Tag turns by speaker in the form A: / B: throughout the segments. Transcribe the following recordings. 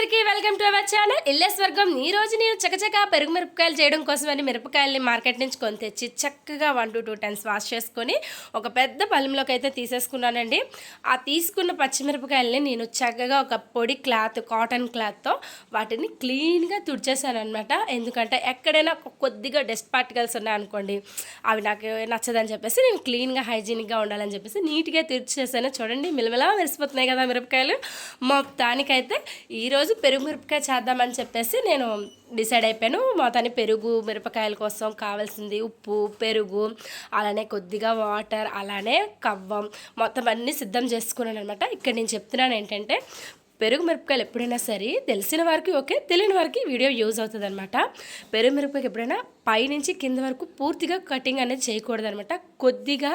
A: అందరికీ welcome to our channel illness వర్గం. ఈ రోజు నేను చకచకా పెరుగు మిరపకాయలు చేయడం కోసమని మిరపకాయల్ని మార్కెట్ నుంచి కొని తెచ్చి చక్కగా 1 to 2 times వాష్ చేసుకొని ఒక పెద్ద పళ్ళెంలోకి అయితే తీసేసుకున్నానండి. ఆ తీసుకున్న పచ్చిమిరపకాయల్ని నేను చక్కగా ఒక పొడి క్లాత్, కాటన్ క్లాత్తో వాటిని క్లీన్గా తుడిచేసాను అనమాట. ఎందుకంటే ఎక్కడైనా కొద్దిగా డస్ట్ పార్టికల్స్ ఉన్నాయనుకోండి, అవి నాకు నచ్చదని చెప్పేసి నేను క్లీన్గా హైజీనిక్గా ఉండాలని చెప్పేసి నీట్గా తుడిచేసాను. చూడండి మిలమిలా మెరిసిపోతున్నాయి కదా మిరపకాయలు. మొత్తానికైతే ఈరోజు పెరుగు మిరపకాయ చేద్దామని చెప్పేసి నేను డిసైడ్ అయిపోయాను. మొత్తాన్ని పెరుగు మిరపకాయల కోసం కావాల్సింది ఉప్పు, పెరుగు, అలానే కొద్దిగా వాటర్, అలానే కవ్వం, మొత్తం అన్నీ సిద్ధం చేసుకున్నాను అనమాట. ఇక్కడ నేను చెప్తున్నాను ఏంటంటే, పెరుగు మిరపకాయలు ఎప్పుడైనా సరే తెలిసిన వారికి ఓకే, తెలియని వారికి వీడియో యూజ్ అవుతుంది అనమాట. పెరుగు మిరపకాయలు ఎప్పుడైనా పైనుంచి కింద వరకు పూర్తిగా కటింగ్ అనేది చేయకూడదు అనమాట. కొద్దిగా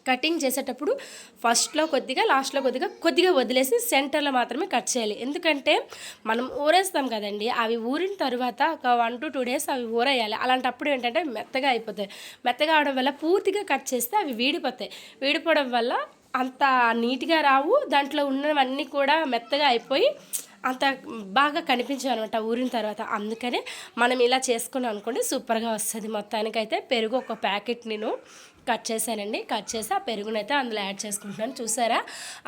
A: కటింగ్ చేసేటప్పుడు ఫస్ట్లో కొద్దిగా, లాస్ట్లో కొద్దిగా వదిలేసి సెంటర్లో మాత్రమే కట్ చేయాలి. ఎందుకంటే మనం ఊరేస్తాం కదండి, అవి ఊరిన తర్వాత ఒక 1 to 2 days అవి ఊరేయాలి. అలాంటప్పుడు ఏంటంటే మెత్తగా అయిపోతాయి. మెత్తగా అవడం వల్ల పూర్తిగా కట్ చేస్తే అవి వీడిపోతాయి. వీడిపోవడం వల్ల అంత నీట్గా రావు, దాంట్లో ఉన్నవన్నీ కూడా మెత్తగా అయిపోయి అంత బాగా కనిపించావు అనమాట ఊరిన తర్వాత. అందుకనే మనం ఇలా చేసుకున్నాం అనుకోండి సూపర్గా వస్తుంది. మొత్తానికైతే పెరుగు ఒక ప్యాకెట్ నేను కట్ చేశానండి. కట్ చేసి ఆ పెరుగునైతే అందులో యాడ్ చేసుకుంటున్నాను. చూసారా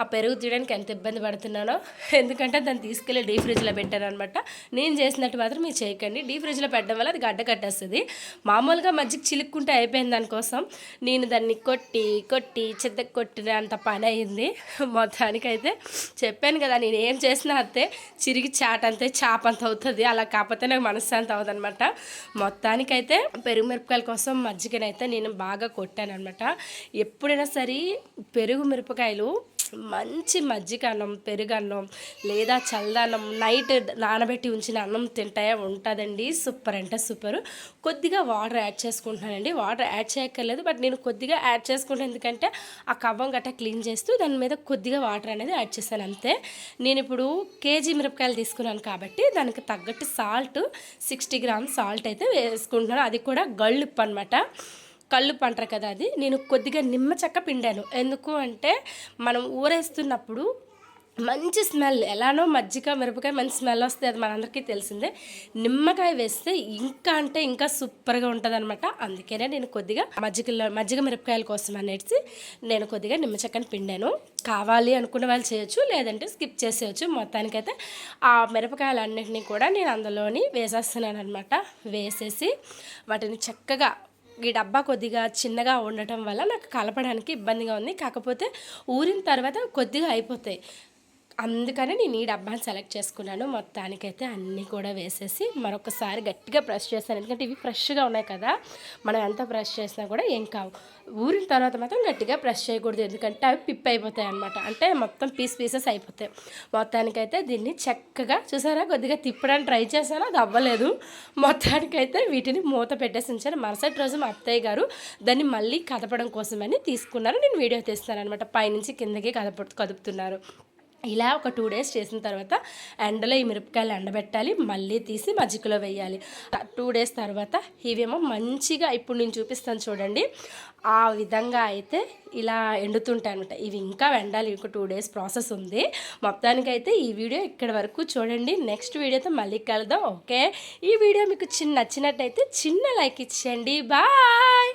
A: ఆ పెరుగు తీయడానికి ఎంత ఇబ్బంది పడుతున్నానో, ఎందుకంటే దాన్ని తీసుకెళ్ళి డీప్ ఫ్రిడ్జ్లో పెట్టాను అనమాట. నేను చేసినట్టు మాత్రం మీరు చేయకండి. డీప్ ఫ్రిడ్జ్లో పెట్టడం వల్ల అది గడ్డ కట్టేస్తుంది. మామూలుగా మజ్జిగ చిలుక్కుంటే అయిపోయింది దానికోసం నేను దాన్ని కొట్టి చెత్త కొట్టినంత పని అయింది. మొత్తానికైతే చెప్పాను కదా, నేను ఏం చేసినా అంతే చిరిగి చాటంతే చాపంత అవుతుంది. అలా కాకపోతే నాకు మనశ్శాంతి అవుతుంది అనమాట. మొత్తానికైతే పెరుగు మిరపకాయల కోసం మజ్జిగనైతే నేను బాగా కొట్టాను అనమాట. ఎప్పుడైనా సరే పెరుగు మిరపకాయలు మంచి మజ్జిగ అన్నం, పెరుగన్నం లేదా చల్లదన్నం, నైట్ నానబెట్టి ఉంచిన అన్నం తింటే ఉంటుందండి. సూపర్ అంటే సూపర్. కొద్దిగా వాటర్ యాడ్ చేసుకుంటున్నానండి. వాటర్ యాడ్ చేయక్కర్లేదు, బట్ నేను కొద్దిగా యాడ్ చేసుకుంటాను. ఎందుకంటే ఆ కవ్వం గట్ట క్లీన్ చేస్తూ దాని మీద కొద్దిగా వాటర్ అనేది యాడ్ చేశాను అంతే. నేను ఇప్పుడు కేజీ మిరపకాయలు తీసుకున్నాను కాబట్టి దానికి తగ్గట్టు సాల్ట్ 60 grams సాల్ట్ అయితే వేసుకుంటున్నాను. అది కూడా గళ్ళుప్పు అనమాట. కళ్ళుప్పు అంటారు కదా, అది నేను కొద్దిగా నిమ్మ చెక్క పిండాను. ఎందుకు అంటే మనం ఊరేస్తున్నప్పుడు మంచి స్మెల్, ఎలానో మజ్జిగ మిరపకాయ మంచి స్మెల్ వస్తుంది, అది మనందరికీ తెలిసిందే. నిమ్మకాయ వేస్తే ఇంకా అంటే ఇంకా సూపర్గా ఉంటుంది అనమాట. అందుకనే నేను కొద్దిగా మజ్జిగ మిరపకాయల కోసం అనేసి నేను కొద్దిగా నిమ్మ చెక్కని పిండాను. కావాలి అనుకున్న వాళ్ళు చేయొచ్చు, లేదంటే స్కిప్ చేసేయచ్చు. మొత్తానికైతే ఆ మిరపకాయలన్నింటినీ కూడా నేను అందులోని వేసేస్తున్నాను అనమాట. వేసేసి వాటిని చక్కగా, ఈ డబ్బా కొద్దిగా చిన్నగా ఉండటం వల్ల నాకు కలపడానికి ఇబ్బందిగా ఉంది. కాకపోతే ఊరిన తర్వాత కొద్దిగా అయిపోతాయి, అందుకని నేను ఈ డబ్బాని సెలెక్ట్ చేసుకున్నాను. మొత్తానికైతే అన్నీ కూడా వేసేసి మరొకసారి గట్టిగా ప్రెస్ చేస్తాను. ఎందుకంటే ఇవి ఫ్రెష్గా ఉన్నాయి కదా, మనం ఎంత ప్రెస్ చేసినా కూడా ఏం కావు. ఊరిన తర్వాత మాత్రం గట్టిగా ప్రెస్ చేయకూడదు, ఎందుకంటే అవి పిప్ అయిపోతాయి అనమాట. అంటే మొత్తం పీసెస్ అయిపోతాయి. మొత్తానికైతే దీన్ని చక్కగా చూసారా, కొద్దిగా తిప్పడానికి ట్రై చేశాను, అది అవ్వలేదు. మొత్తానికైతే వీటిని మూత పెట్టేసి ఉంచాను. మరుసటి రోజు మా అత్తయ్య గారు దాన్ని మళ్ళీ కదపడం కోసమని తీసుకున్నారు. నేను వీడియో తీస్తాను అనమాట. పైనుంచి కిందకి కదుపుతున్నారు. ఇలా ఒక 2 days చేసిన తర్వాత ఎండలో ఈ మిరపకాయలు ఎండబెట్టాలి, మళ్ళీ తీసి మజ్జిగలో వేయాలి. 2 days తర్వాత ఇవేమో మంచిగా, ఇప్పుడు నేను చూపిస్తాను చూడండి, ఆ విధంగా అయితే ఇలా ఎండుతుంటాయి అనమాట. ఇవి ఇంకా ఎండాలి, ఇంకో 2 days ప్రాసెస్ ఉంది. మొత్తానికైతే ఈ వీడియో ఇక్కడ వరకు చూడండి. నెక్స్ట్ వీడియోతో మళ్ళీ కలుద్దాం. ఓకే, ఈ వీడియో మీకు నచ్చినట్టయితే చిన్న లైక్ ఇచ్చేయండి. బాయ్.